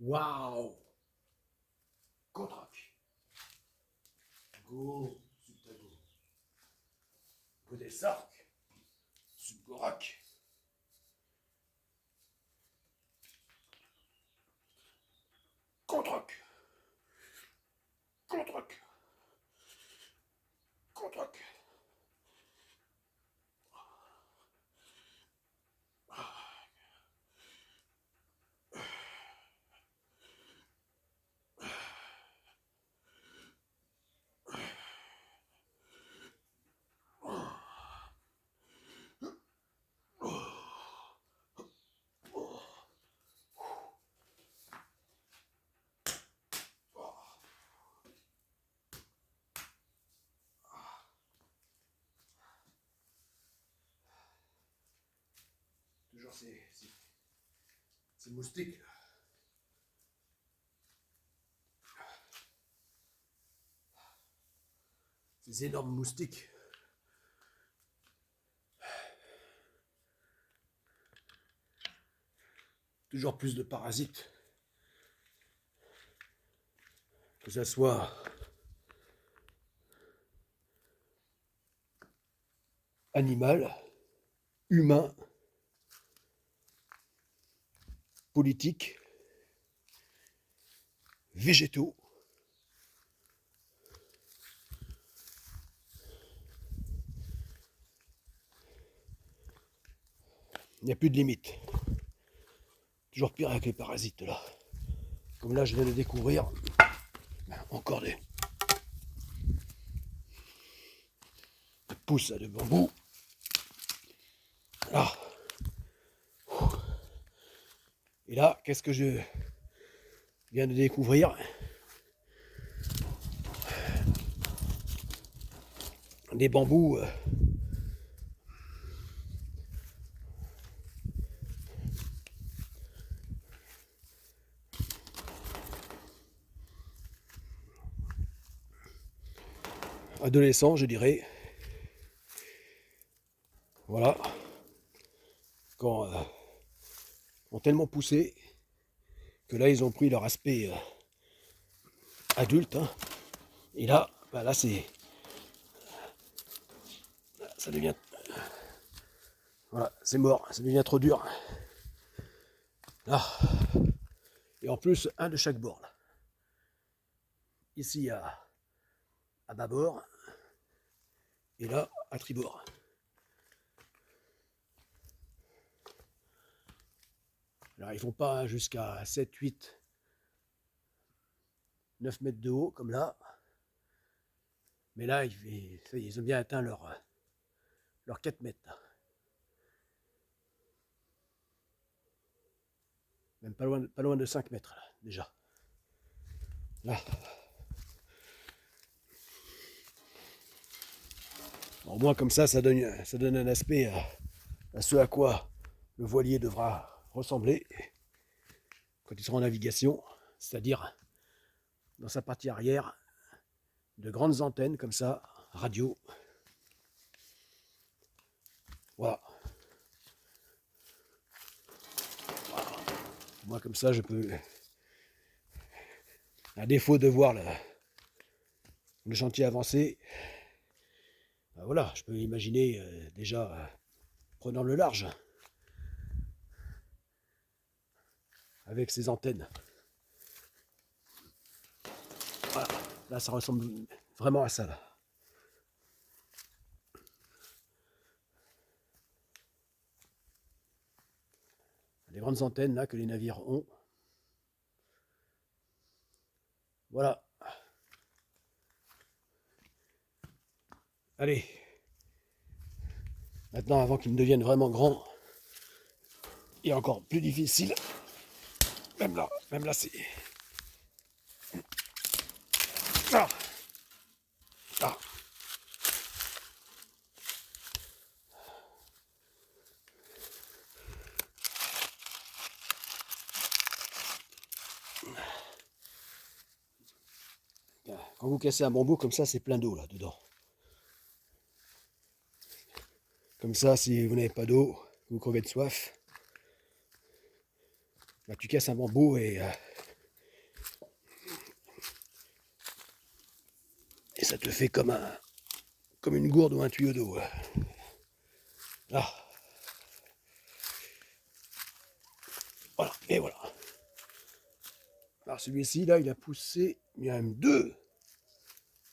Waouh! Contre-attaque. Go, Subtago. Godesark. Subgorak. Contre-attaque. Contre-attaque. Contre-attaque. Toujours ces moustiques. Ces énormes moustiques. Toujours plus de parasites. Que ce soit animal, humain, politique, végétaux. Il n'y a plus de limite. Toujours pire avec les parasites là. Comme là je viens de découvrir encore des pousses de bambou. Là. Et là, qu'est-ce que je viens de découvrir? Des bambous adolescents, je dirais. Voilà. Quand ont tellement poussé que là ils ont pris leur aspect adulte. Hein. Et là, bah là c'est. Ça devient. Voilà, c'est mort, ça devient trop dur. Là. Et en plus, un de chaque bord. Là. Ici à bâbord. Et là, à tribord. Alors ils ne font pas jusqu'à 7, 8, 9 mètres de haut comme là. Mais là, ils ont bien atteint leur 4 mètres. Là. Même pas loin de 5 mètres là, déjà. Là. Au moins comme ça donne un aspect à ce à quoi le voilier devra ressembler quand il sera en navigation, c'est-à-dire dans sa partie arrière, de grandes antennes comme ça, radio. Voilà. Moi comme ça je peux, à défaut de voir le chantier avancé, ben voilà, je peux imaginer déjà prenant le large avec ses antennes. Voilà, là ça ressemble vraiment à ça là. Les grandes antennes là que les navires ont. Voilà. Allez. Maintenant, avant qu'ils ne deviennent vraiment grands, et encore plus difficile. Même là, c'est. Ah. Ah. Quand vous cassez un bambou comme ça, c'est plein d'eau là dedans. Comme ça, si vous n'avez pas d'eau, vous crevez de soif, bah, tu casses un bambou et Et ça te fait comme une gourde ou un tuyau d'eau. Là. Voilà, et voilà. Alors celui-ci, là, il a poussé, il y en a même deux.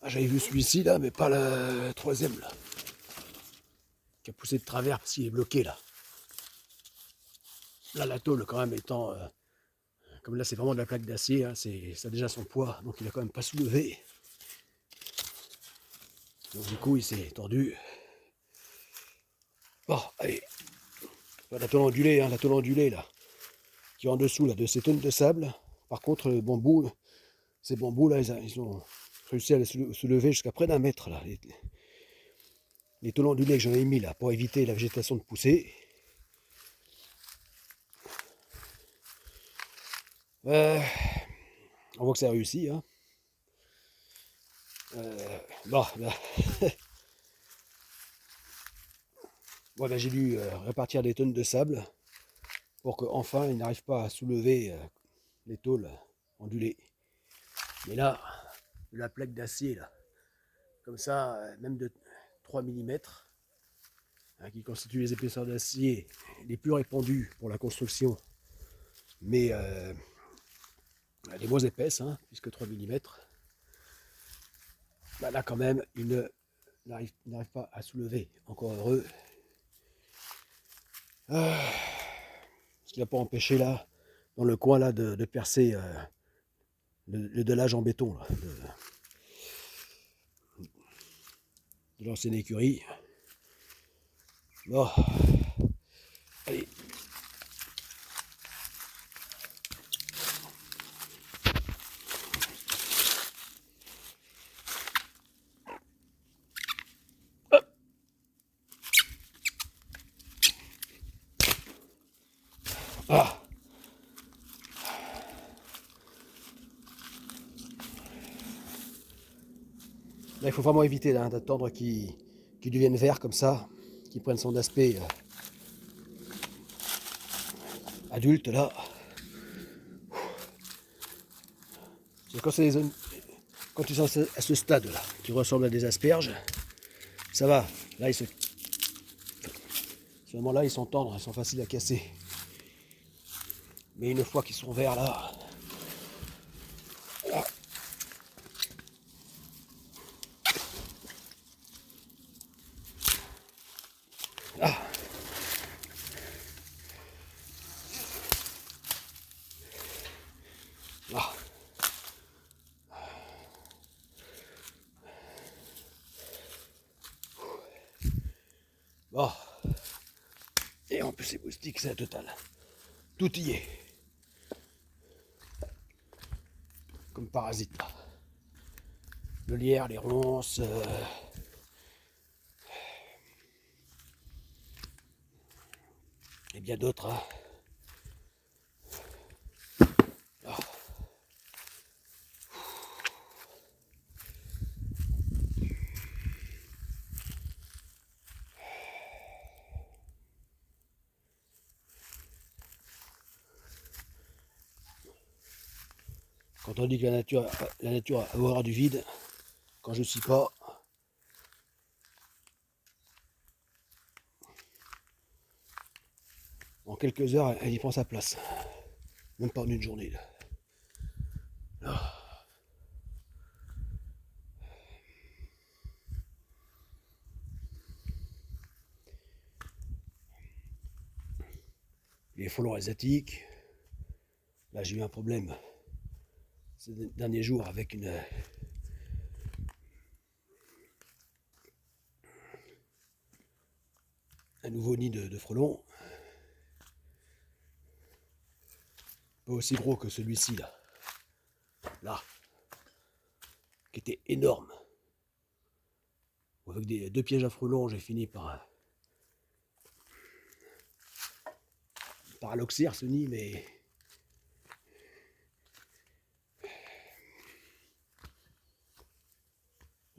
Ah, j'avais vu celui-ci, là, mais pas le troisième, là. Qui a poussé de travers parce qu'il est bloqué, là. Là, la tôle, quand même, étant... comme là, c'est vraiment de la plaque d'acier, hein, ça a déjà son poids, donc il a quand même pas soulevé. Donc du coup, il s'est tordu. Bon, allez. La tôle ondulée, hein, là, qui est en dessous, là, de ces tonnes de sable. Par contre, le bambou, ces bambous, là, ils ont réussi à les soulever jusqu'à près d'1 mètre, là. Les tôles ondulées que j'en ai mis, là, pour éviter la végétation de pousser. On voit que ça a réussi, hein. Bon, là. Bon, ben, j'ai dû répartir des tonnes de sable pour qu'enfin il n'arrive pas à soulever les tôles ondulées. Mais là, la plaque d'acier, là, comme ça, même de 3 mm, hein, qui constitue les épaisseurs d'acier les plus répandues pour la construction, mais les moins épaisses, hein, puisque 3 mm, bah là quand même, il n'arrive pas à soulever, encore heureux. Ce qui n'a pas empêché là, dans le coin là, de percer le dallage en béton là, de l'ancienne écurie. Bon, allez. Hop. Ah. Là, il faut vraiment éviter d'attendre qu'il devienne vert comme ça, qu'il prenne son aspect adulte là. Quand c'est quand ils sont à ce stade là, qui ressemble à des asperges, ça va. Là, à ce moment-là, ils sont tendres, ils sont faciles à casser. Mais une fois qu'ils sont verts là, là. Ah. Ah. Bon. Et en plus, ces moustiques, c'est la totale. Tout y est. Comme parasites là. Le lierre, les ronces. Et bien d'autres. Hein. Ah. Quand on dit que la nature a horreur du vide, quand je ne suis pas, en quelques heures, elle y prend sa place. Même pas en une journée. Là. Ah. Les frelons asiatiques. Là, j'ai eu un problème ces derniers jours avec un nouveau nid de frelons. Pas aussi gros que celui-ci là. Là. Qui était énorme. Avec deux pièges à frelons, j'ai fini par l'oxyre ce nid, mais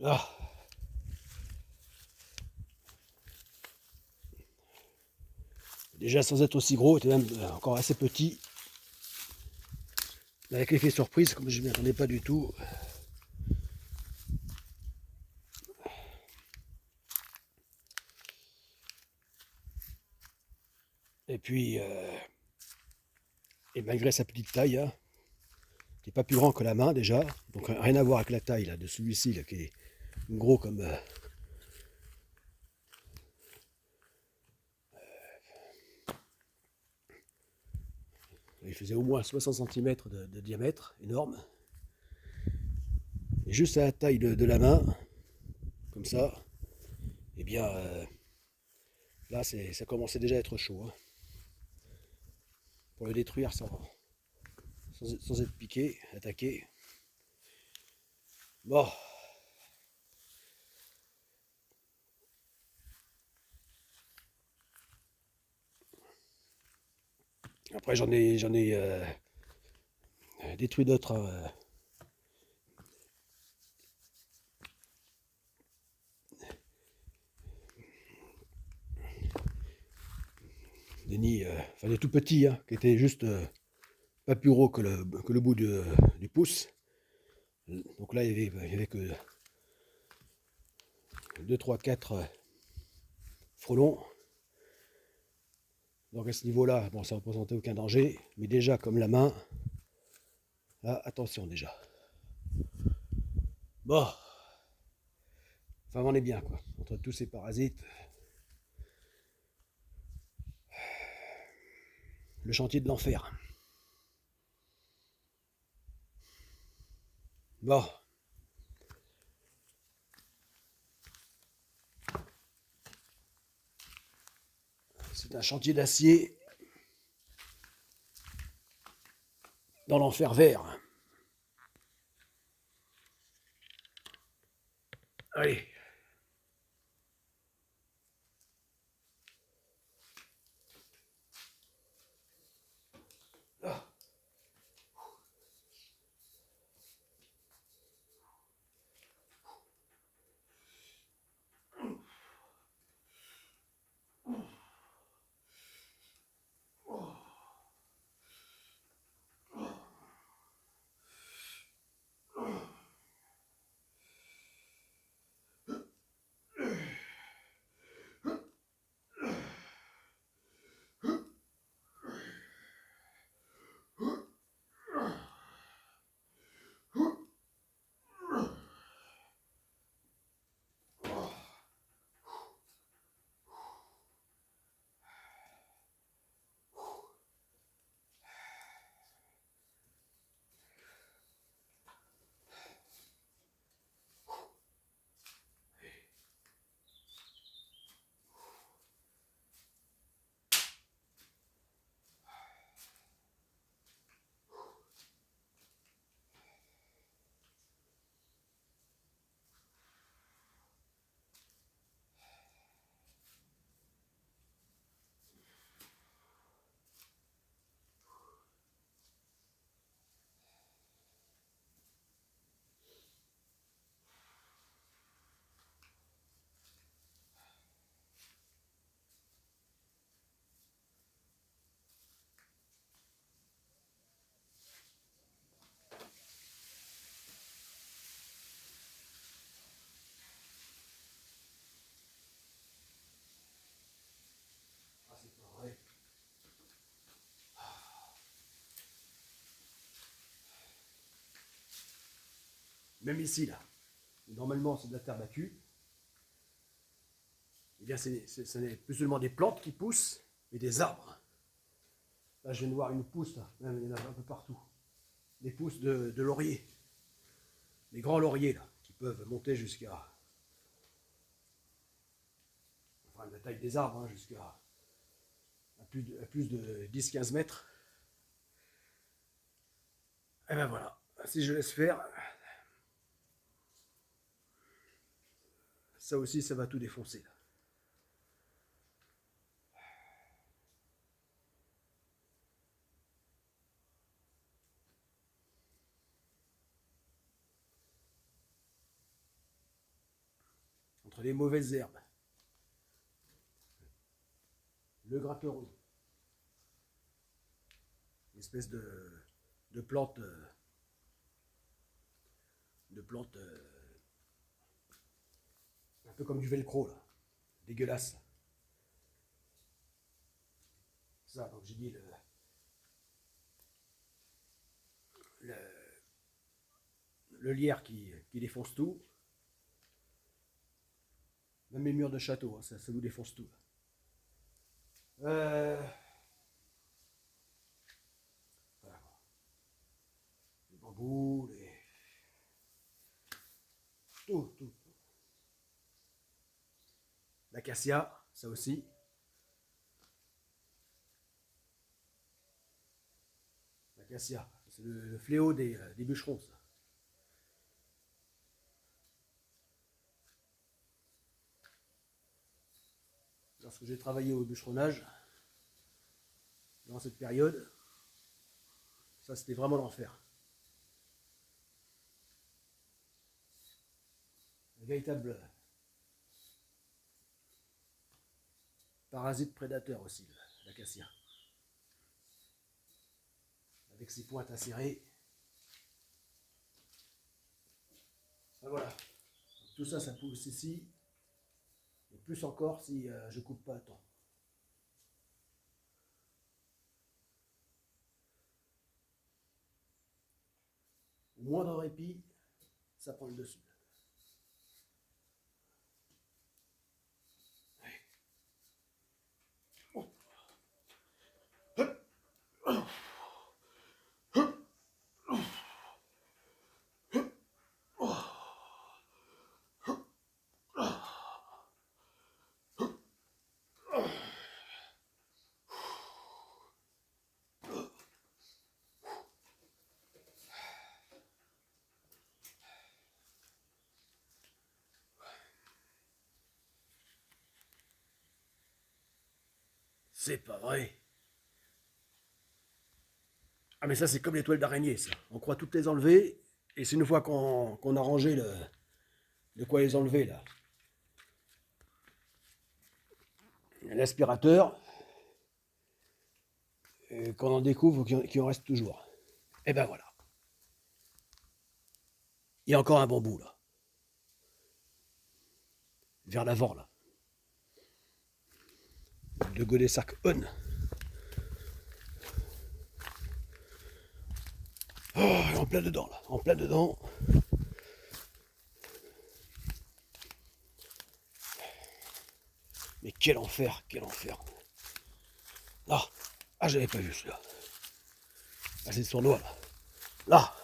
ah. Déjà sans être aussi gros, était même encore assez petit. Avec l'effet surprise, comme je ne m'y attendais pas du tout. Et puis, et malgré sa petite taille, hein, qui n'est pas plus grand que la main déjà, donc rien à voir avec la taille là, de celui-ci là, qui est gros comme... il faisait au moins 60 cm de diamètre, énorme. Et juste à la taille de la main, comme ça, et bien là ça commençait déjà à être chaud. Hein. Pour le détruire sans être piqué, attaqué. Bon. Après j'en ai détruit d'autres. Des nids, enfin des tout petits, hein, qui étaient juste pas plus gros que le bout du pouce. Donc là il y avait que 2, 3, 4 frelons. Donc à ce niveau-là, bon, ça ne représentait aucun danger, mais déjà comme la main, là, attention déjà. Bon, enfin on est bien quoi, entre tous ces parasites. Le chantier de l'enfer. Bon. C'est un chantier d'acier dans l'enfer vert. Allez. Ah. C'est pas vrai. Même ici, là, normalement c'est de la terre battue, eh bien ce n'est plus seulement des plantes qui poussent, mais des arbres. Là, je viens de voir une pousse, là. Même, il y en a un peu partout. Des pousses de laurier. Des grands lauriers, là, qui peuvent monter jusqu'à... Enfin, la taille des arbres, hein, jusqu'à à plus de 10-15 mètres. Et ben voilà, si je laisse faire, ça aussi, ça va tout défoncer, là. Entre les mauvaises herbes, le gratteron, une espèce de plante, un peu comme du velcro, là, dégueulasse. ça, donc j'ai dit le, le lierre qui défonce tout. Même les murs de château, hein, ça vous défonce tout. Voilà. Les bambous, tout. L'acacia, ça aussi. L'acacia, c'est le fléau des bûcherons, ça. Lorsque j'ai travaillé au bûcheronnage, dans cette période, ça c'était vraiment l'enfer. Un véritable parasite prédateur aussi, l'acacia. Avec ses pointes acérées. Ben voilà. Donc, tout ça, ça pousse ici. Et plus encore si je coupe pas à temps. Au moindre répit, ça prend le dessus. C'est pas vrai. Ah mais ça c'est comme les toiles d'araignée ça. On croit toutes les enlever et c'est une fois qu'on a rangé de quoi les enlever là. L'aspirateur, qu'on en découvre qu'il en reste toujours. Et ben voilà. Il y a encore un bambou là. Vers l'avant là. De Godessac On. Oh, en plein dedans là. En plein dedans. Mais quel enfer, quel enfer. Ah, j'avais pas vu celui-là. Ah, c'est le sournois là. Là.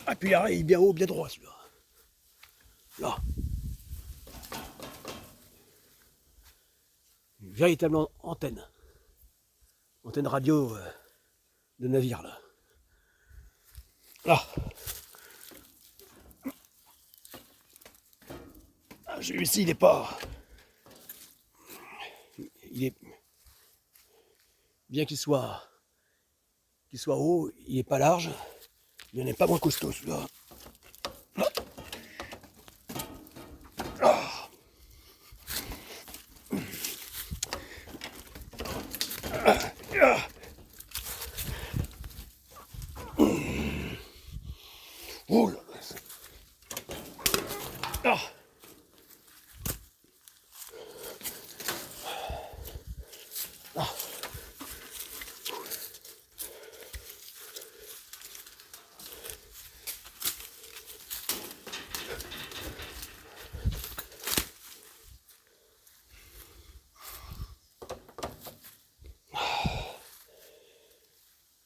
Ah, puis là, il est bien haut, bien droit celui-là. Là. Une véritable antenne. Antenne radio de navire là. Là. Ah, celui-ci, il est pas. Il est. Bien qu'il soit haut, il est pas large. Il n'est pas moins costaud celui-là. Oh là là.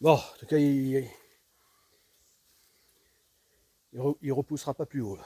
Bon, en tout cas, il repoussera pas plus haut. Là.